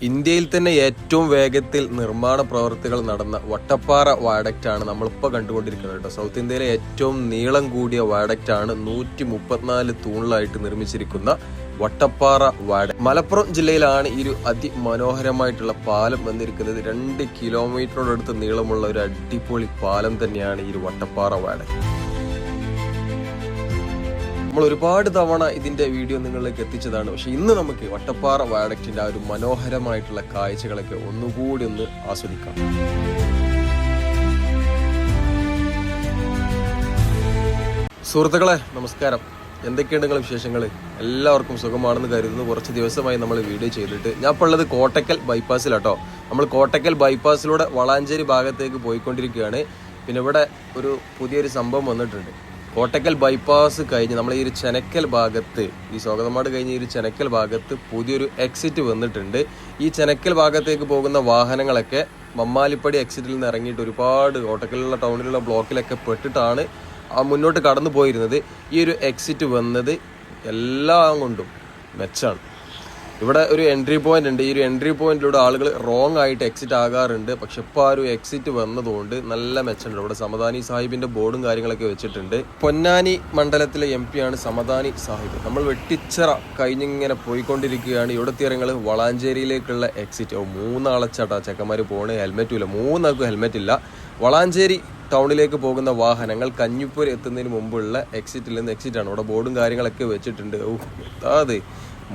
ഇന്ത്യയിൽ തന്നെ ഏറ്റവും വേഗത്തിൽ നിർമ്മാണ പ്രവൃത്തികൾ നടന്ന വട്ടപ്പാറ വയഡക്റ്റാണ് നമ്മളിപ്പോൾ കണ്ടുകൊണ്ടിരിക്കുന്നത് കേട്ടോ. സൗത്ത് ഇന്ത്യയിലെ ഏറ്റവും നീളം കൂടിയ വയഡക്റ്റാണ് 134 തൂണിലായിട്ട് നിർമ്മിച്ചിരിക്കുന്ന വട്ടപ്പാറ വയഡക്റ്റ്. മലപ്പുറം ജില്ലയിലാണ് ഈ ഒരു അതിമനോഹരമായിട്ടുള്ള പാലം വന്നിരിക്കുന്നത്. 2 കിലോമീറ്ററോടടുത്ത് നീളമുള്ള ഒരു അടിപൊളി പാലം തന്നെയാണ് ഈ ഒരു വട്ടപ്പാറ വയഡക്റ്റ്. നമ്മൾ ഒരുപാട് തവണ ഇതിന്റെ വീഡിയോ നിങ്ങളിലേക്ക് എത്തിച്ചതാണ്. പക്ഷെ ഇന്ന് നമുക്ക് വട്ടപ്പാറ വയഡക്റ്റിന്റെ ആ ഒരു മനോഹരമായിട്ടുള്ള കാഴ്ചകളൊക്കെ ഒന്നുകൂടി ഒന്ന് ആസ്വദിക്കാം. സുഹൃത്തുക്കളെ നമസ്കാരം, എന്തൊക്കെയുണ്ട് നിങ്ങളുടെ വിശേഷങ്ങൾ? എല്ലാവർക്കും സുഖമാണെന്ന് കരുതുന്നു. കുറച്ച് ദിവസമായി നമ്മൾ വീഡിയോ ചെയ്തിട്ട്. ഞാൻ ഇപ്പോൾ ഉള്ളത് കോട്ടക്കൽ ബൈപ്പാസിലാട്ടോ. നമ്മൾ കോട്ടക്കൽ ബൈപ്പാസിലൂടെ വളാഞ്ചേരി ഭാഗത്തേക്ക് പോയിക്കൊണ്ടിരിക്കുകയാണ്. പിന്നെ ഇവിടെ ഒരു പുതിയൊരു സംഭവം വന്നിട്ടുണ്ട്. കോട്ടക്കൽ ബൈപ്പാസ് കഴിഞ്ഞ് നമ്മൾ ഈ ഒരു ചെനക്കൽ ഭാഗത്ത്, ഈ സ്വാഗതമാട് കഴിഞ്ഞ് ഈ ഒരു ചെനക്കൽ ഭാഗത്ത് പുതിയൊരു എക്സിറ്റ് വന്നിട്ടുണ്ട്. ഈ ചെനക്കൽ ഭാഗത്തേക്ക് പോകുന്ന വാഹനങ്ങളൊക്കെ മമ്മാലിപ്പടി എക്സിറ്റിൽ നിന്ന് ഇറങ്ങിയിട്ട് ഒരുപാട് കോട്ടക്കലുള്ള ടൗണിലുള്ള ബ്ലോക്കിലൊക്കെ പെട്ടിട്ടാണ് മുന്നോട്ട് കടന്നു പോയിരുന്നത്. ഈ ഒരു എക്സിറ്റ് വന്നത് എല്ലാം കൊണ്ടും മെച്ചാണ്. ഇവിടെ ഒരു എൻട്രി പോയിന്റ് ഉണ്ട്. ഈ ഒരു എൻട്രി പോയിന്റിലൂടെ ആളുകൾ റോങ് ആയിട്ട് എക്സിറ്റ് ആകാറുണ്ട്. പക്ഷെ ഇപ്പോൾ ആ ഒരു എക്സിറ്റ് വന്നതുകൊണ്ട് നല്ല മെച്ചമുണ്ട്. ഇവിടെ സമദാനി സാഹിബിന്റെ ബോർഡും കാര്യങ്ങളൊക്കെ വെച്ചിട്ടുണ്ട്. പൊന്നാനി മണ്ഡലത്തിലെ MP ആണ് സമദാനി സാഹിബ്. നമ്മൾ വെട്ടിച്ചിറ കഴിഞ്ഞിങ്ങനെ പോയിക്കൊണ്ടിരിക്കുകയാണ്. ഇവിടുത്തെ ഞങ്ങൾ വളാഞ്ചേരിയിലേക്കുള്ള എക്സിറ്റ്. 3 ആളച്ചാട്ടാ ചെക്കന്മാർ പോണ്. ഹെൽമെറ്റും ഇല്ല, 3 ഹെൽമെറ്റ് ഇല്ല. വളാഞ്ചേരി ടൗണിലേക്ക് പോകുന്ന വാഹനങ്ങൾ കഞ്ഞിപ്പൂർ എത്തുന്നതിന് മുമ്പുള്ള എക്സിറ്റിൽ നിന്ന് എക്സിറ്റാണ്. ഇവിടെ ബോർഡും കാര്യങ്ങളൊക്കെ വെച്ചിട്ടുണ്ട്. അത്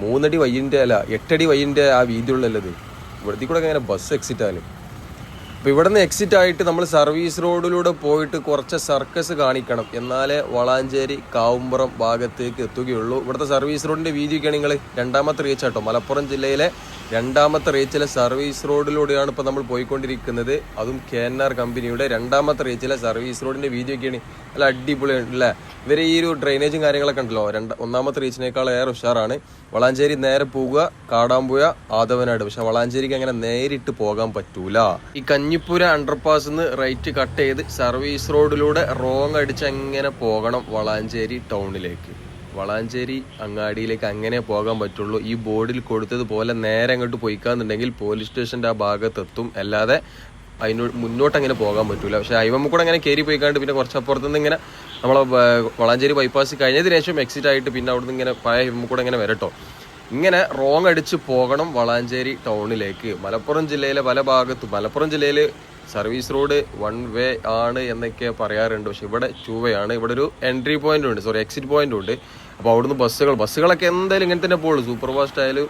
3 അടി വയ്യിൻ്റെ അല്ല 8 അടി വയ്യിൻ്റെ ആ വീതിയുള്ളല്ലത്. ഇവിടത്തേക്ക് കൂടെ അങ്ങനെ ബസ് എക്സിറ്റ് ആണ്. അപ്പോൾ ഇവിടെ നിന്ന് എക്സിറ്റ് ആയിട്ട് നമ്മൾ സർവീസ് റോഡിലൂടെ പോയിട്ട് കുറച്ച് സർക്കസ് കാണിക്കണം, എന്നാലേ വളാഞ്ചേരി കാവുമ്പുറം ഭാഗത്തേക്ക് എത്തുകയുള്ളൂ. ഇവിടുത്തെ സർവീസ് റോഡിൻ്റെ വീതിയൊക്കെയാണ് നിങ്ങൾ 2ാമത്തെ റീച്ച് ആട്ടോ. മലപ്പുറം ജില്ലയിലെ 2ാമത്തെ റീച്ചിലെ സർവീസ് റോഡിലൂടെയാണ് ഇപ്പോൾ നമ്മൾ പോയിക്കൊണ്ടിരിക്കുന്നത്. അതും KNR കമ്പനിയുടെ 2ാമത്തെ റീച്ചിലെ സർവീസ് റോഡിൻ്റെ വീതിയൊക്കെയാണ്. നല്ല അടിപൊളിയാണ് അല്ലേ? ഇവരെ ഈ ഒരു ഡ്രെയിനേജും കാര്യങ്ങളൊക്കെ ഉണ്ടല്ലോ 1ാമത്തെ റീച്ചിനേക്കാൾ ഏറെ ഉഷാറാണ്. വളാഞ്ചേരി നേരെ പോവുക കാടാമ്പുഴ ആദവനാട്. പക്ഷെ വളാഞ്ചേരിക്ക് അങ്ങനെ നേരിട്ട് പോകാൻ പറ്റൂല. ഈ കഞ്ഞിപ്പുര അണ്ടർപാസ് നിന്ന് റൈറ്റ് കട്ട് ചെയ്ത് സർവീസ് റോഡിലൂടെ റോങ് അടിച്ച് അങ്ങനെ പോകണം വളാഞ്ചേരി ടൗണിലേക്ക്. വളാഞ്ചേരി അങ്ങാടിയിലേക്ക് അങ്ങനെ പോകാൻ പറ്റുള്ളൂ. ഈ ബോർഡിൽ കൊടുത്തതുപോലെ നേരെ അങ്ങോട്ട് പോയിക്കാന്നുണ്ടെങ്കിൽ പോലീസ് സ്റ്റേഷൻ്റെ ആ ഭാഗത്തെത്തും. അല്ലാതെ അതിനോട് മുന്നോട്ട് അങ്ങനെ പോകാൻ പറ്റൂല. പക്ഷെ ഹൈവമ്മ കൂടെ അങ്ങനെ കയറി പോയിക്കാണ്ട് പിന്നെ കുറച്ചപ്പുറത്തുനിന്ന് ഇങ്ങനെ നമ്മളെ വളാഞ്ചേരി ബൈപ്പാസ് കഴിഞ്ഞതിന് ശേഷം എക്സിറ്റ് ആയിട്ട് പിന്നെ അവിടുന്ന് ഇങ്ങനെ പഴയ ഹൈവമ്മ കൂടെ ഇങ്ങനെ വരട്ടോ. ഇങ്ങനെ റോങ് അടിച്ച് പോകണം വളാഞ്ചേരി ടൗണിലേക്ക്. മലപ്പുറം ജില്ലയിലെ പല ഭാഗത്തും, മലപ്പുറം ജില്ലയിൽ സർവീസ് റോഡ് 1 വേ ആണ് എന്നൊക്കെ പറയാറുണ്ട്. പക്ഷെ ഇവിടെ 2 വേ ആണ്. ഇവിടെ ഒരു എൻട്രി പോയിന്റും ഉണ്ട്, എക്സിറ്റ് പോയിന്റും ഉണ്ട്. അപ്പോൾ അവിടുന്ന് ബസ്സുകളൊക്കെ എന്തായാലും ഇങ്ങനെ തന്നെ പോകുള്ളൂ. സൂപ്പർ ഫാസ്റ്റ് ആയാലും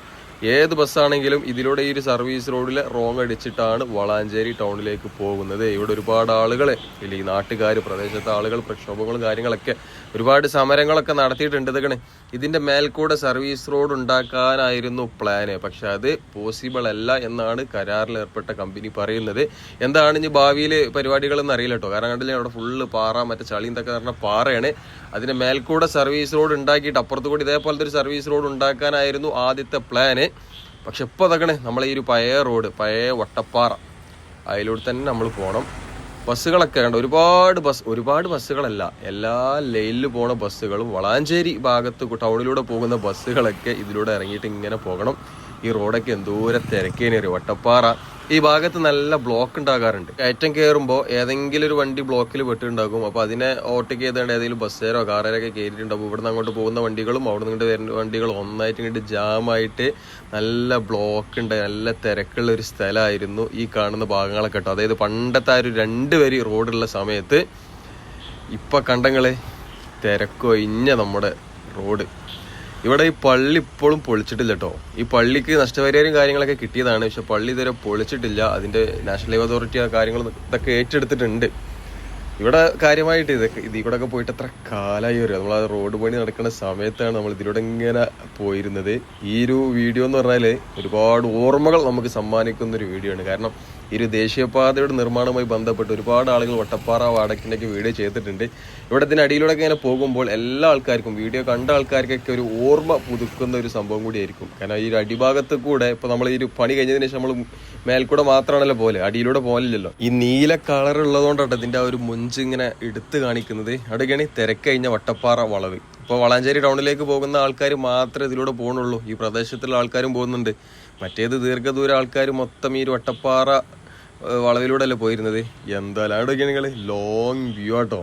ഏത് ബസ്സാണെങ്കിലും ഇതിലൂടെ ഈ ഒരു സർവീസ് റോഡിൽ റോങ് അടിച്ചിട്ടാണ് വളാഞ്ചേരി ടൗണിലേക്ക് പോകുന്നത്. ഇവിടെ ഒരുപാട് ആളുകൾ ഇല്ല, ഈ നാട്ടുകാർ, പ്രദേശത്തെ ആളുകൾ പ്രക്ഷോഭങ്ങളും കാര്യങ്ങളൊക്കെ ഒരുപാട് സമരങ്ങളൊക്കെ നടത്തിയിട്ടുണ്ട്. ഇതൊക്കെ ഇതിൻ്റെ മേൽക്കൂടെ സർവീസ് റോഡ് ഉണ്ടാക്കാനായിരുന്നു പ്ലാന്. പക്ഷെ അത് പോസിബിൾ അല്ല എന്നാണ് കരാറിൽ ഏർപ്പെട്ട കമ്പനി പറയുന്നത്. എന്താണ് ഇനി ഭാവിയിൽ പരിപാടികളെന്ന് അറിയില്ല കേട്ടോ. കാരണം കണ്ടില്ലേ അവിടെ ഫുള്ള് പാറ, മറ്റേ ചളി എന്തൊക്കെ പറഞ്ഞ പാറയാണ്. അതിൻ്റെ മേൽക്കൂടെ സർവീസ് റോഡ് ഉണ്ടാക്കിയിട്ട് അപ്പുറത്ത് കൂടി ഇതേപോലത്തെ ഒരു സർവീസ് റോഡ് ഉണ്ടാക്കാനായിരുന്നു ആദ്യത്തെ പ്ലാന്. പക്ഷെ ഇപ്പോൾ അതൊക്കെ നമ്മൾ ഈ ഒരു പഴയ റോഡ്, പഴയ വട്ടപ്പാറ, അതിലൂടെ തന്നെ നമ്മൾ പോകണം. ബസ്സുകളൊക്കെ കണ്ട ഒരുപാട് ബസ്സുകളല്ല, എല്ലാ ലൈനിൽ പോണ ബസ്സുകളും വളാഞ്ചേരി ഭാഗത്ത് ടൗണിലൂടെ പോകുന്ന ബസ്സുകളൊക്കെ ഇതിലൂടെ ഇറങ്ങിയിട്ട് ഇങ്ങനെ പോകണം. ഈ റോഡൊക്കെ എന്തോരം തിരക്കേനേറി. വട്ടപ്പാറ ഈ ഭാഗത്ത് നല്ല ബ്ലോക്ക് ഉണ്ടാകാറുണ്ട്. കയറ്റം കയറുമ്പോൾ ഏതെങ്കിലും ഒരു വണ്ടി ബ്ലോക്കിൽ പെട്ടുണ്ടാകും. അപ്പോൾ അതിനെ ഓവർടേക്ക് ചെയ്തേണ്ട ഏതെങ്കിലും ബസ്സേരോ കാറേരൊക്കെ കയറിയിട്ടുണ്ടാകും. ഇവിടുന്ന് അങ്ങോട്ട് പോകുന്ന വണ്ടികളും അവിടെ നിന്ന് വരുന്ന വണ്ടികളും ഒന്നായിട്ട് ഇങ്ങോട്ട് ജാമായിട്ട് നല്ല ബ്ലോക്ക് ഉണ്ട്. നല്ല തിരക്കുള്ള ഒരു സ്ഥലമായിരുന്നു ഈ കാണുന്ന ഭാഗങ്ങളൊക്കെ കേട്ടോ. അതായത് പണ്ടത്തെ ആ ഒരു 2 വരി റോഡുള്ള സമയത്ത്. ഇപ്പം കണ്ടങ്ങളെ തിരക്കൊഴിഞ്ഞ നമ്മുടെ റോഡ്. ഇവിടെ ഈ പള്ളി ഇപ്പോഴും പൊളിച്ചിട്ടില്ല കേട്ടോ. ഈ പള്ളിക്ക് നഷ്ടപരിഹാരം കാര്യങ്ങളൊക്കെ കിട്ടിയതാണ്. പക്ഷെ പള്ളി ഇതുവരെ പൊളിച്ചിട്ടില്ല. അതിൻ്റെ നാഷണൽ ഹൈവേ അതോറിറ്റി ആ കാര്യങ്ങൾ ഇതൊക്കെ ഏറ്റെടുത്തിട്ടുണ്ട്. ഇവിടെ കാര്യമായിട്ട് ഇതിൽ കൂടെ ഒക്കെ പോയിട്ട് എത്ര കാലമായി വരിക. നമ്മൾ ആ റോഡ് പണി നടക്കുന്ന സമയത്താണ് നമ്മൾ ഇതിലൂടെ ഇങ്ങനെ പോയിരുന്നത്. ഈ ഒരു വീഡിയോ എന്ന് പറഞ്ഞാൽ ഒരുപാട് ഓർമ്മകൾ നമുക്ക് സമ്മാനിക്കുന്ന ഒരു വീഡിയോ ആണ്. കാരണം ഈ ഒരു ദേശീയപാതയുടെ നിർമ്മാണവുമായി ബന്ധപ്പെട്ട് ഒരുപാട് ആളുകൾ വട്ടപ്പാറ വയഡക്റ്റിൻ്റെയൊക്കെ വീഡിയോ ചെയ്തിട്ടുണ്ട്. ഇവിടെ ഇതിനടിയിലൂടെ ഇങ്ങനെ പോകുമ്പോൾ എല്ലാ ആൾക്കാർക്കും, വീഡിയോ കണ്ട ആൾക്കാർക്കൊക്കെ ഒരു ഓർമ്മ പുതുക്കുന്ന ഒരു സംഭവം കൂടിയായിരിക്കും. കാരണം ഈ ഒരു അടിഭാഗത്ത് കൂടെ ഇപ്പോൾ നമ്മൾ ഈ ഒരു പണി കഴിഞ്ഞതിന് ശേഷം നമ്മൾ മേൽക്കൂടെ മാത്രമാണല്ലോ പോലെ, അടിയിലൂടെ പോലില്ലല്ലോ. ഈ നീല കളർ ഉള്ളതുകൊണ്ടാണ് ഇതിൻ്റെ ആ ഒരു മുഞ്ച് ഇങ്ങനെ എടുത്ത് കാണിക്കുന്നത്. അവിടെയൊക്കെയാണ് തിരക്കഴിഞ്ഞ വട്ടപ്പാറ വളവ്. ഇപ്പോൾ വളാഞ്ചേരി ടൗണിലേക്ക് പോകുന്ന ആൾക്കാർ മാത്രമേ ഇതിലൂടെ പോകുന്നുള്ളൂ. ഈ പ്രദേശത്തുള്ള ആൾക്കാരും പോകുന്നുണ്ട്. മറ്റേത് ദീർഘദൂര ആൾക്കാർ മൊത്തം ഈ ഒരു വട്ടപ്പാറ വളവിലൂടെ അല്ലേ പോയിരുന്നത്. എന്തായാലും അവിടെയൊക്കെയാണ് നിങ്ങൾ ലോങ് വ്യൂ ആട്ടോ.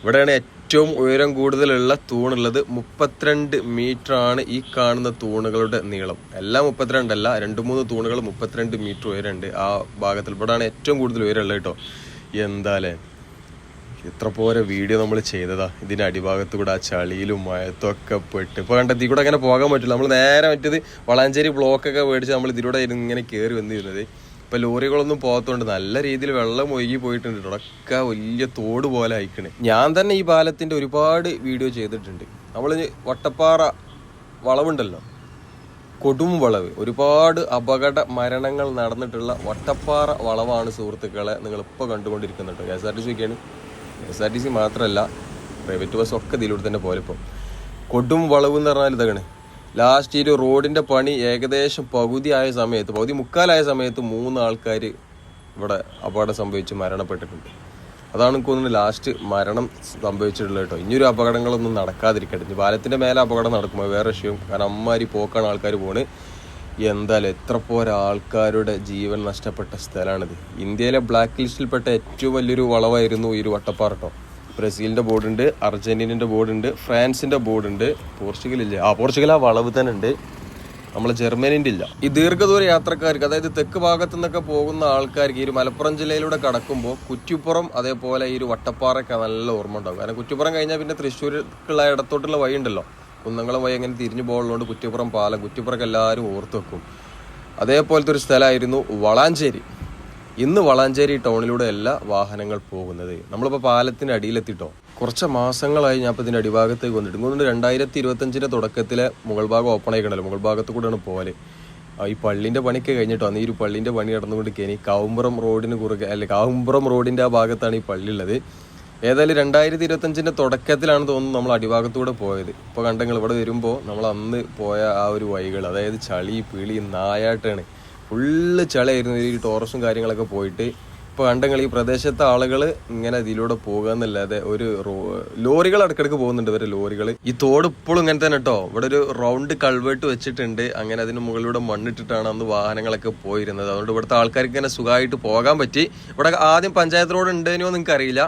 ഇവിടെയാണ് ഏറ്റവും ഉയരം കൂടുതലുള്ള തൂണുള്ളത്. 32 മീറ്റർ ആണ് ഈ കാണുന്ന തൂണുകളുടെ നീളം. എല്ലാം 32 അല്ല, 2-3 തൂണുകൾ 32 മീറ്റർ ഉയരമുണ്ട് ആ ഭാഗത്തിൽ. ഇവിടെയാണ് ഏറ്റവും കൂടുതൽ ഉയരമുള്ളത് കേട്ടോ. എന്തായാലേ ഇത്ര പോരെ വീഡിയോ നമ്മൾ ചെയ്തതാ. ഇതിൻ്റെ അടിഭാഗത്ത് കൂടെ ആ ചളിയിലും മഴത്തും ഒക്കെ പെട്ട് ഇപ്പോൾ കണ്ടെത്തി കൂടെ അങ്ങനെ പോകാൻ പറ്റില്ല. നമ്മൾ നേരെ മറ്റേത് വളാഞ്ചേരി ബ്ലോക്കൊക്കെ മേടിച്ച് നമ്മൾ ഇതിലൂടെ ഇങ്ങനെ കയറി വന്നിരുന്നത്. ഇപ്പം ലോറികളൊന്നും പോകാത്തതുകൊണ്ട് നല്ല രീതിയിൽ വെള്ളം ഒഴുകി പോയിട്ടുണ്ട്. ഇടയ്ക്ക് വലിയ തോട് പോലെ അയക്കണേ. ഞാൻ തന്നെ ഈ പാലത്തിൻ്റെ ഒരുപാട് വീഡിയോ ചെയ്തിട്ടുണ്ട്. നമ്മൾ വട്ടപ്പാറ വളവുണ്ടല്ലോ, കൊടും വളവ്, ഒരുപാട് അപകട മരണങ്ങൾ നടന്നിട്ടുള്ള വട്ടപ്പാറ വളവാണ് സുഹൃത്തുക്കളെ നിങ്ങളിപ്പോൾ കണ്ടുകൊണ്ടിരിക്കുന്നുണ്ട്. KSRTC ഒക്കെയാണ്. KSRTC മാത്രമല്ല, പ്രൈവറ്റ് ബസ് ഒക്കെ ഇതിലൂടെ തന്നെ പോലെ. ഇപ്പം കൊടും വളവ് എന്ന് പറഞ്ഞാൽ ഇതാണ്. ലാസ്റ്റ് ഈ റോഡിൻ്റെ പണി ഏകദേശം പകുതി മുക്കാലായ സമയത്ത് 3 ആൾക്കാർ ഇവിടെ അപകടം സംഭവിച്ച് മരണപ്പെട്ടിട്ടുണ്ട്. അതാണ് എനിക്ക് തോന്നുന്നത് ലാസ്റ്റ് മരണം സംഭവിച്ചിട്ടുള്ളത് കേട്ടോ. ഇനിയൊരു അപകടങ്ങളൊന്നും നടക്കാതിരിക്കട്ടെ. പാലത്തിൻ്റെ മേലെ അപകടം നടക്കുമ്പോൾ വേറെ വിഷയം. കാരണം അമ്മാരി പോക്കാണ് ആൾക്കാർ പോണ്. എന്തായാലും എത്ര പോരാ ആൾക്കാരുടെ ജീവൻ നഷ്ടപ്പെട്ട സ്ഥലമാണിത്. ഇന്ത്യയിലെ ബ്ലാക്ക് ലിസ്റ്റിൽപ്പെട്ട ഏറ്റവും വലിയൊരു വളവായിരുന്നു ഈ ഒരു വട്ടപ്പാറ കേട്ടോ. ബ്രസീലിൻ്റെ ബോർഡുണ്ട്, അർജന്റീനൻ്റെ ബോർഡുണ്ട്, ഫ്രാൻസിൻ്റെ ബോർഡുണ്ട്, പോർച്ചുഗലില്ല. പോർച്ചുഗൽ ആ വളവ് തന്നെ ഉണ്ട്, നമ്മളെ ജർമ്മനിൻ്റെ ഇല്ല. ഈ ദീർഘദൂര യാത്രക്കാർക്ക്, അതായത് തെക്ക് ഭാഗത്തു നിന്നൊക്കെ പോകുന്ന ആൾക്കാർക്ക് ഈ ഒരു മലപ്പുറം ജില്ലയിലൂടെ കടക്കുമ്പോൾ കുറ്റിപ്പുറം അതേപോലെ ഈ ഒരു വട്ടപ്പാറയൊക്കെ നല്ല ഓർമ്മ ഉണ്ടാകും. കാരണം കുറ്റിപ്പുറം കഴിഞ്ഞാൽ പിന്നെ തൃശ്ശൂർക്കുള്ള ഇടത്തോട്ടുള്ള വഴി ഉണ്ടല്ലോ, കുന്നംകുളം വഴി അങ്ങനെ തിരിഞ്ഞു പോകുന്നതുകൊണ്ട് കുറ്റിപ്പുറം പാലം, കുറ്റിപ്പുറമൊക്കെ എല്ലാവരും ഓർത്ത് വെക്കും. അതേപോലത്തെ ഒരു സ്ഥലമായിരുന്നു വളാഞ്ചേരി. ഇന്ന് വളാഞ്ചേരി ടൗണിലൂടെ എല്ലാ വാഹനങ്ങൾ പോകുന്നത്. നമ്മളിപ്പോൾ പാലത്തിൻ്റെ അടിയിലെത്തിട്ടോ. കുറച്ച് മാസങ്ങളായി ഞാൻ ഇപ്പോൾ ഇതിൻ്റെ അടിഭാഗത്തേക്ക് വന്നിട്ട്. 2025 തുടക്കത്തിലെ മുകൾ ഭാഗം ഓപ്പൺ ആയിക്കണല്ലോ, മുകൾ ഭാഗത്ത് കൂടെയാണ് പോലെ. ഈ പള്ളിൻ്റെ പണിയൊക്കെ കഴിഞ്ഞിട്ടോ. അന്ന് ഈ ഒരു പള്ളിൻ്റെ പണി നടന്നുകൊണ്ടിരിക്കുകയാണ്. ഈ കാവുമ്പുറം റോഡിന് കുറുകെ, അല്ലെ കാവുമ്പുറം റോഡിൻ്റെ ആ ഭാഗത്താണ് ഈ പള്ളി ഉള്ളത്. ഏതായാലും 2025 തുടക്കത്തിലാണ് തോന്നുന്നു നമ്മൾ അടിഭാഗത്തൂടെ പോയത്. ഇപ്പോൾ കണ്ടെങ്കിൽ ഇവിടെ വരുമ്പോൾ നമ്മൾ അന്ന് പോയ ആ ഒരു വഴികൾ, അതായത് ചളി പിളി നായാട്ടാണ്, ഫുള്ള് ചളിയായിരുന്നു. ഈ ടോറസും കാര്യങ്ങളൊക്കെ പോയിട്ട് ഇപ്പോൾ കണ്ടെങ്കിൽ ഈ പ്രദേശത്തെ ആളുകൾ ഇങ്ങനെ ഇതിലൂടെ പോകുക എന്നല്ലാതെ ഒരു ലോറികൾ ഇടയ്ക്കിടയ്ക്ക് പോകുന്നുണ്ട്. ഇവരെ ലോറികൾ. ഈ തോട് ഇപ്പോഴും ഇങ്ങനെ തന്നെ കേട്ടോ. ഇവിടെ ഒരു റൗണ്ട് കൾവേർട്ട് വെച്ചിട്ടുണ്ട്. അങ്ങനെ അതിന് മുകളിലൂടെ മണ്ണിട്ടിട്ടാണ് അന്ന് വാഹനങ്ങളൊക്കെ പോയിരുന്നത്. അതുകൊണ്ട് ഇവിടുത്തെ ആൾക്കാർക്ക് ഇങ്ങനെ സുഖമായിട്ട് പോകാൻ പറ്റി. ഇവിടെ ആദ്യം പഞ്ചായത്ത് റോഡ് ഉണ്ടേനോ നിങ്ങൾക്ക് അറിയില്ല.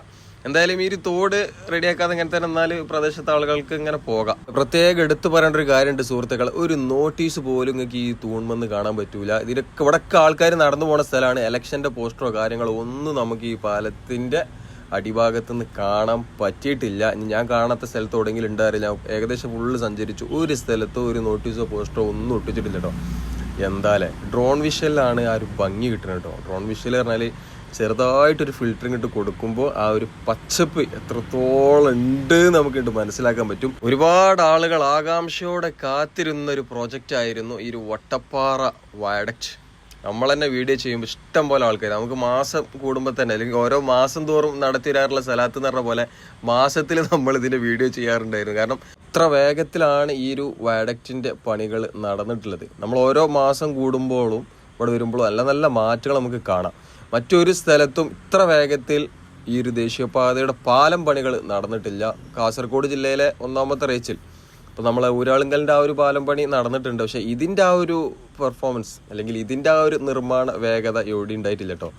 എന്തായാലും ഈ ഒരു തോട് റെഡിയാക്കാതെ ഇങ്ങനെ തന്നെ എന്നാൽ പ്രദേശത്തെ ആളുകൾക്ക് ഇങ്ങനെ പോകാം. പ്രത്യേകം എടുത്തു പറയേണ്ട ഒരു കാര്യമുണ്ട് സുഹൃത്തുക്കൾ, ഒരു നോട്ടീസ് പോലും നിങ്ങൾക്ക് ഈ തൂൺമെന്ന് കാണാൻ പറ്റൂല. ഇതിലൊക്കെ ഇവിടെയൊക്കെ ആൾക്കാർ നടന്നു പോകുന്ന സ്ഥലമാണ്. ഇലക്ഷൻ്റെ പോസ്റ്ററോ കാര്യങ്ങളോ ഒന്നും നമുക്ക് ഈ പാലത്തിൻ്റെ അടിഭാഗത്ത് നിന്ന് കാണാൻ പറ്റിയിട്ടില്ല. ഞാൻ കാണാത്ത സ്ഥലത്ത് എവിടെയെങ്കിലും ഉണ്ടാവില്ല. ഞാൻ ഏകദേശം ഫുള്ള് സഞ്ചരിച്ചു. ഒരു സ്ഥലത്തോ ഒരു നോട്ടീസോ പോസ്റ്ററോ ഒന്നും ഒട്ടിച്ചിട്ടില്ല കേട്ടോ. എന്തായാലും ഡ്രോൺ വിഷ്വലിലാണ് ആ ഒരു ഭംഗി കിട്ടുന്നത് കേട്ടോ. ഡ്രോൺ വിഷ്വൽ പറഞ്ഞാൽ ചെറുതായിട്ടൊരു ഫിൽറ്ററിങ് ഇട്ട് കൊടുക്കുമ്പോൾ ആ ഒരു പച്ചപ്പ് എത്രത്തോളം ഉണ്ട് നമുക്കിട്ട് മനസ്സിലാക്കാൻ പറ്റും. ഒരുപാട് ആളുകൾ ആകാംക്ഷയോടെ കാത്തിരുന്ന ഒരു പ്രോജക്റ്റ് ആയിരുന്നു ഈ ഒരു വട്ടപ്പാറ വയഡക്റ്റ്. നമ്മൾ തന്നെ വീഡിയോ ചെയ്യുമ്പോൾ ഇഷ്ടം പോലെ ആൾക്കാർ, നമുക്ക് മാസം കൂടുമ്പോൾ തന്നെ അല്ലെങ്കിൽ ഓരോ മാസം തോറും നടത്തിരാറുള്ള സ്ഥലത്ത് എന്ന് പറഞ്ഞ പോലെ മാസത്തിൽ നമ്മൾ ഇതിൻ്റെ വീഡിയോ ചെയ്യാറുണ്ടായിരുന്നു. കാരണം ഇത്ര വേഗത്തിലാണ് ഈ ഒരു വയഡക്റ്റിൻ്റെ പണികൾ നടന്നിട്ടുള്ളത്. നമ്മൾ ഓരോ മാസം കൂടുമ്പോഴും ഇവിടെ വരുമ്പോഴും നല്ല നല്ല മാറ്റങ്ങൾ നമുക്ക് കാണാം. മറ്റൊരു സ്ഥലത്തും ഇത്ര വേഗത്തിൽ ഈ ഒരു ദേശീയപാതയുടെ പാലം പണികൾ നടന്നിട്ടില്ല. കാസർഗോഡ് ജില്ലയിലെ 1ാമത്തെ റീച്ചിൽ ഇപ്പോൾ നമ്മളെ ഊരാളുങ്കലിൻ്റെ ആ ഒരു പാലം പണി നടന്നിട്ടുണ്ട്. പക്ഷേ ഇതിൻ്റെ ആ ഒരു പെർഫോമൻസ് അല്ലെങ്കിൽ ഇതിൻ്റെ ആ ഒരു നിർമ്മാണ വേഗത എവിടെ ഉണ്ടായിട്ടില്ല കേട്ടോ.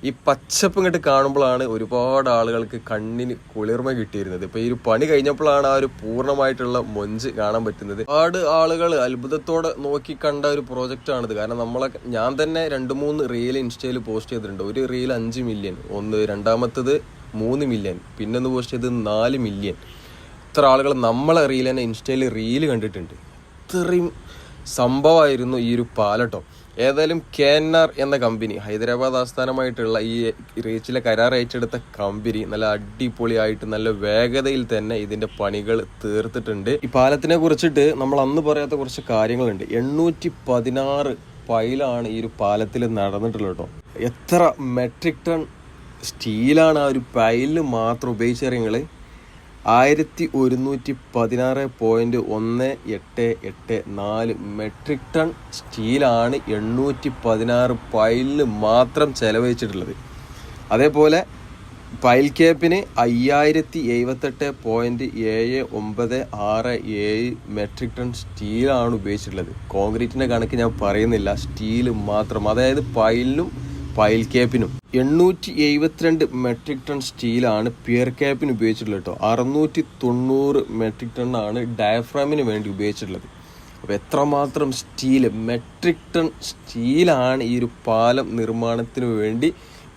ഈ പച്ചപ്പ് ഇങ്ങോട്ട് കാണുമ്പോഴാണ് ഒരുപാട് ആളുകൾക്ക് കണ്ണിന് കുളിർമ കിട്ടിയിരുന്നത്. ഇപ്പോൾ ഈ ഒരു പണി കഴിഞ്ഞപ്പോഴാണ് ആ ഒരു പൂർണ്ണമായിട്ടുള്ള മൊഞ്ച് കാണാൻ പറ്റുന്നത്. ഒരുപാട് ആളുകൾ അത്ഭുതത്തോടെ നോക്കി കണ്ട ഒരു പ്രോജക്റ്റാണിത്. കാരണം ഞാൻ തന്നെ 2-3 റീൽ ഇൻസ്റ്റയിൽ പോസ്റ്റ് ചെയ്തിട്ടുണ്ട്. ഒരു റീൽ 5 മില്യൺ, രണ്ടാമത്തത് 3 മില്യൺ, പിന്നൊന്ന് പോസ്റ്റ് ചെയ്തത് 4 മില്യൺ. ഇത്ര ആളുകൾ നമ്മളെ റീൽ തന്നെ ഇൻസ്റ്റയിൽ റീല് കണ്ടിട്ടുണ്ട്. ഇത്രയും സംഭവമായിരുന്നു ഈ ഒരു പാലട്ടോ. ഏതായാലും KNR എന്ന കമ്പനി, ഹൈദരാബാദ് ആസ്ഥാനമായിട്ടുള്ള ഈ റീച്ചിലെ കരാർ ഏറ്റെടുത്ത കമ്പനി നല്ല അടിപൊളിയായിട്ട് നല്ല വേഗതയിൽ തന്നെ ഇതിന്റെ പണികൾ തീർത്തിട്ടുണ്ട്. ഈ പാലത്തിനെ കുറിച്ചിട്ട് നമ്മൾ അന്ന് പറയാത്ത കുറച്ച് കാര്യങ്ങളുണ്ട്. 816 പൈലാണ് ഈ ഒരു പാലത്തിൽ നടന്നിട്ടുള്ളത് കേട്ടോ. എത്ര മെട്രിക് ടൺ സ്റ്റീലാണ് ആ ഒരു പൈലിന് മാത്രം ഉപയോഗിച്ചറിയങ്ങള്. 1116.1884 മെട്രിക് ടൺ സ്റ്റീലാണ് 816 പൈലിന് മാത്രം ചെലവഴിച്ചിട്ടുള്ളത്. അതേപോലെ പൈൽ ക്യാപ്പിന് 5078.797 മെട്രിക് ടൺ സ്റ്റീലാണ് ഉപയോഗിച്ചിട്ടുള്ളത്. കോൺക്രീറ്റിന്റെ കണക്ക് ഞാൻ പറയുന്നില്ല, സ്റ്റീൽ മാത്രം. അതായത് പൈലിനും പൈൽ ക്യാപ്പിനും 872 മെട്രിക് ടൺ സ്റ്റീലാണ് പിയർ ക്യാപ്പിന് ഉപയോഗിച്ചിട്ടുള്ളത് കേട്ടോ. 690 മെട്രിക് ടൺ ആണ് ഡയഫ്രാമിന് വേണ്ടി ഉപയോഗിച്ചിട്ടുള്ളത്. അപ്പോൾ എത്രമാത്രം സ്റ്റീല്, മെട്രിക് ടൺ സ്റ്റീലാണ് ഈ ഒരു പാലം നിർമ്മാണത്തിന് വേണ്ടി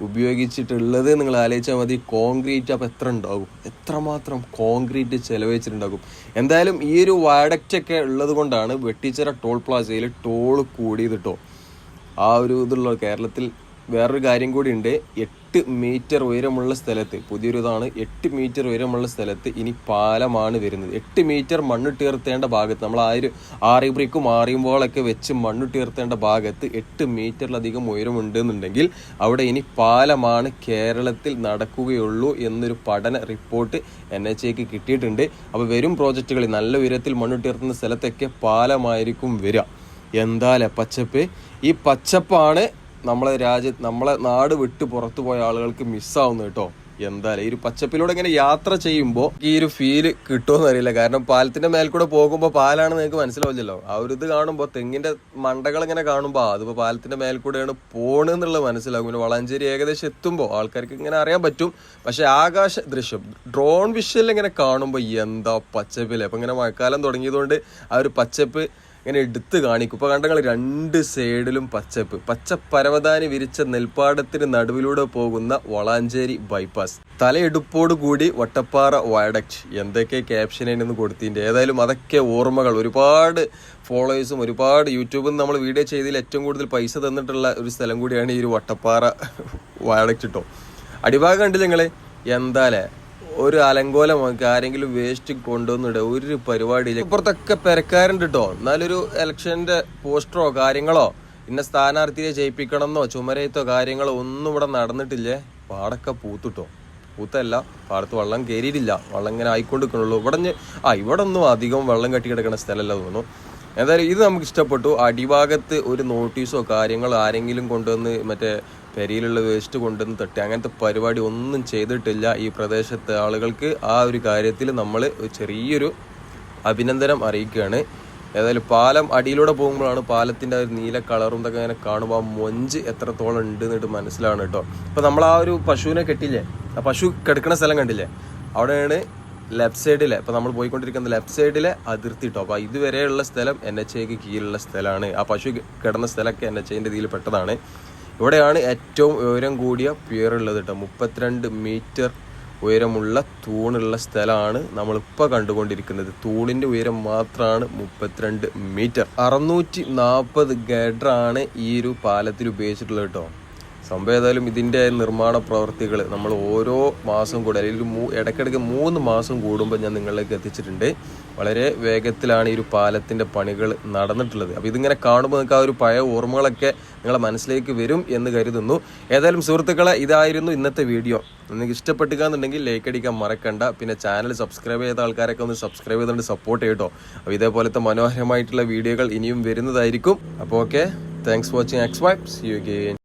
ഉപയോഗിച്ചിട്ടുള്ളത്. നിങ്ങൾ ആലോചിച്ചാൽ മതി. കോൺക്രീറ്റ് അപ്പോൾ എത്ര ഉണ്ടാകും, എത്രമാത്രം കോൺക്രീറ്റ് ചെലവഴിച്ചിട്ടുണ്ടാകും. എന്തായാലും ഈ ഒരു വയഡക്റ്റൊക്കെ ഉള്ളത് കൊണ്ടാണ് വെട്ടിച്ചിറ ടോൾ പ്ലാസയിൽ ടോൾ കൂടിയത് കേട്ടോ. ആ ഒരു ഇതുള്ള കേരളത്തിൽ വേറൊരു കാര്യം കൂടി ഉണ്ട്. 8 മീറ്റർ ഉയരമുള്ള സ്ഥലത്ത്, പുതിയൊരിതാണ്, 8 മീറ്റർ ഉയരമുള്ള സ്ഥലത്ത് ഇനി പാലമാണ് വരുന്നത്. 8 മീറ്റർ മണ്ണിട്ടുയർത്തേണ്ട ഭാഗത്ത്, നമ്മൾ ആറി ബ്രിക്കും ആറിയുമ്പോഴൊക്കെ വെച്ച് മണ്ണിട്ടുയർത്തേണ്ട ഭാഗത്ത് 8 മീറ്ററിലധികം ഉയരമുണ്ടെന്നുണ്ടെങ്കിൽ അവിടെ ഇനി പാലമാണ് കേരളത്തിൽ നടക്കുകയുള്ളൂ എന്നൊരു പഠന റിപ്പോർട്ട് NHAക്ക് കിട്ടിയിട്ടുണ്ട്. അപ്പോൾ വരും പ്രോജക്റ്റുകളിൽ നല്ല ഉയരത്തിൽ മണ്ണിട്ടുയർത്തുന്ന സ്ഥലത്തൊക്കെ പാലമായിരിക്കും വരിക. എന്തായാലും പച്ചപ്പ്, ഈ പച്ചപ്പാണ് നമ്മളെ നാട് വിട്ട് പുറത്തു പോയ ആളുകൾക്ക് മിസ്സാവുന്നു കേട്ടോ. എന്തായാലും ഈ ഒരു പച്ചപ്പിലൂടെ ഇങ്ങനെ യാത്ര ചെയ്യുമ്പോൾ ഈ ഒരു ഫീല് കിട്ടുമെന്ന് അറിയില്ല. കാരണം പാലത്തിന്റെ മേൽക്കൂടെ പോകുമ്പോൾ പാലാണ് നിങ്ങൾക്ക് മനസ്സിലാവില്ലല്ലോ. ആ ഒരു ഇത് കാണുമ്പോൾ തെങ്ങിന്റെ മണ്ടകൾ ഇങ്ങനെ കാണുമ്പോൾ അതിപ്പോ പാലത്തിന്റെ മേൽക്കൂടെയാണ് പോണെന്നുള്ളത് മനസ്സിലാകും. പിന്നെ വളാഞ്ചേരി ഏകദേശം എത്തുമ്പോൾ ആൾക്കാർക്ക് ഇങ്ങനെ അറിയാൻ പറ്റും. പക്ഷെ ആകാശ ദൃശ്യം, ഡ്രോൺ വിഷ്വൽ ഇങ്ങനെ കാണുമ്പോൾ എന്താ പച്ചപ്പില്ലേ. അപ്പൊ ഇങ്ങനെ മഴക്കാലം തുടങ്ങിയതുകൊണ്ട് ആ ഒരു പച്ചപ്പ് ഇങ്ങനെ എടുത്ത് കാണിക്കും. ഇപ്പോൾ കണ്ടങ്ങൾ 2 സൈഡിലും പച്ച പരവതാനി വിരിച്ച നെൽപ്പാടത്തിന് നടുവിലൂടെ പോകുന്ന വളാഞ്ചേരി ബൈപ്പാസ്, തലയെടുപ്പോട് കൂടി വട്ടപ്പാറ വയഡക്റ്റ്. എന്തൊക്കെ ക്യാപ്ഷനൊന്നും കൊടുത്തിട്ടുണ്ട്. ഏതായാലും അതൊക്കെ ഓർമ്മകൾ. ഒരുപാട് ഫോളോവേഴ്സും ഒരുപാട് യൂട്യൂബിൽ നമ്മൾ വീഡിയോ ചെയ്തതിൽ ഏറ്റവും കൂടുതൽ പൈസ തന്നിട്ടുള്ള ഒരു സ്ഥലം കൂടിയാണ് ഈ ഒരു വട്ടപ്പാറ വയഡക്റ്റ് കേട്ടോ. അടിഭാഗം കണ്ടില്ല നിങ്ങൾ. എന്താലേ ഒരു അലങ്കോലമാക്കി ആരെങ്കിലും വേസ്റ്റ് കൊണ്ടുവന്നിടുക, ഒരു പരിപാടിയില്ല. ഇപ്പുറത്തൊക്കെ പെരക്കാരുണ്ട് കേട്ടോ. എന്നാലൊരു ഇലക്ഷന്റെ പോസ്റ്ററോ കാര്യങ്ങളോ ഇന്ന സ്ഥാനാർത്ഥിയെ ജയിപ്പിക്കണമെന്നോ ചുമരയത്തോ കാര്യങ്ങളോ ഒന്നും ഇവിടെ നടന്നിട്ടില്ലേ. പാടൊക്കെ പൂത്തിട്ടോ. പൂത്തല്ല, പാടത്ത് വെള്ളം കയറിയിട്ടില്ല. വെള്ളം ഇങ്ങനെ ആയിക്കൊണ്ടിരിക്കണുള്ളൂ. ഇവിടെ ഒന്നും അധികം വെള്ളം കെട്ടി കിടക്കുന്ന സ്ഥലമല്ല തോന്നുന്നു. എന്തായാലും ഇത് നമുക്ക് ഇഷ്ടപ്പെട്ടു. അടിഭാഗത്ത് ഒരു നോട്ടീസോ കാര്യങ്ങളോ ആരെങ്കിലും കൊണ്ടുവന്ന് മറ്റേ പെരിയിലുള്ള വേസ്റ്റ് കൊണ്ടുവന്ന് തട്ടി അങ്ങനത്തെ പരിപാടി ഒന്നും ചെയ്തിട്ടില്ല. ഈ പ്രദേശത്തെ ആളുകൾക്ക് ആ ഒരു കാര്യത്തിൽ നമ്മൾ ചെറിയൊരു അഭിനന്ദനം അറിയിക്കുകയാണ്. ഏതായാലും പാലം അടിയിലൂടെ പോകുമ്പോഴാണ് പാലത്തിൻ്റെ ആ ഒരു നീല കളറും ഇതൊക്കെ അങ്ങനെ കാണുമ്പോൾ ആ മൊഞ്ച് എത്രത്തോളം ഉണ്ട് എന്നിട്ട് മനസ്സിലാണ് കേട്ടോ. അപ്പോൾ നമ്മൾ ആ ഒരു പശുവിനെ കെട്ടില്ലേ, ആ പശു കിടക്കുന്ന സ്ഥലം കണ്ടില്ലേ, അവിടെയാണ് ലെഫ്റ്റ് സൈഡിലെ, ഇപ്പോൾ നമ്മൾ പോയിക്കൊണ്ടിരിക്കുന്ന ലെഫ്റ്റ് സൈഡിലെ അതിർത്തി കേട്ടോ. അപ്പോൾ ഇതുവരെയുള്ള സ്ഥലം NHAക്ക് കീഴിലുള്ള സ്ഥലമാണ്. ആ പശു കിടന്ന സ്ഥലമൊക്കെ NHAൻ്റെ ഇതിൽ പെട്ടതാണ്. ഇവിടെയാണ് ഏറ്റവും ഉയരം കൂടിയ പിയർ ഉള്ളത് കേട്ടോ. 32 മീറ്റർ ഉയരമുള്ള തൂണുള്ള സ്ഥലമാണ് നമ്മളിപ്പോൾ കണ്ടുകൊണ്ടിരിക്കുന്നത്. തൂണിൻ്റെ ഉയരം മാത്രമാണ് 32 മീറ്റർ. 640 ഗഡറാണ് ഈ ഒരു പാലത്തിൽ ഉപയോഗിച്ചിട്ടുള്ളത് കേട്ടോ. സംഭവം ഏതായാലും ഇതിൻ്റെ നിർമ്മാണ പ്രവർത്തികൾ നമ്മൾ ഓരോ മാസം കൂടെ, അല്ലെങ്കിൽ ഇടയ്ക്കിടയ്ക്ക് 3 മാസം കൂടുമ്പോൾ ഞാൻ നിങ്ങളിലേക്ക് എത്തിച്ചിട്ടുണ്ട്. വളരെ വേഗത്തിലാണ് ഈ ഒരു പാലത്തിൻ്റെ പണികൾ നടന്നിട്ടുള്ളത്. അപ്പോൾ ഇതിങ്ങനെ കാണുമ്പോൾ നിങ്ങൾക്ക് ആ ഒരു പഴയ ഓർമ്മകളൊക്കെ നിങ്ങളെ മനസ്സിലേക്ക് വരും എന്ന് കരുതുന്നു. ഏതായാലും സുഹൃത്തുക്കളെ, ഇതായിരുന്നു ഇന്നത്തെ വീഡിയോ. നിങ്ങൾക്ക് ഇഷ്ടപ്പെട്ടുകയെന്നുണ്ടെങ്കിൽ ലൈക്ക് അടിക്കാൻ മറക്കണ്ട. പിന്നെ ചാനൽ സബ്സ്ക്രൈബ് ചെയ്ത ആൾക്കാരൊക്കെ ഒന്ന് സബ്സ്ക്രൈബ് ചെയ്തുകൊണ്ട് സപ്പോർട്ട് ചെയ്യട്ടോ. അപ്പോൾ ഇതേപോലത്തെ മനോഹരമായിട്ടുള്ള വീഡിയോകൾ ഇനിയും വരുന്നതായിരിക്കും. അപ്പോൾ okay, thanks for watching. X vibe, see you again.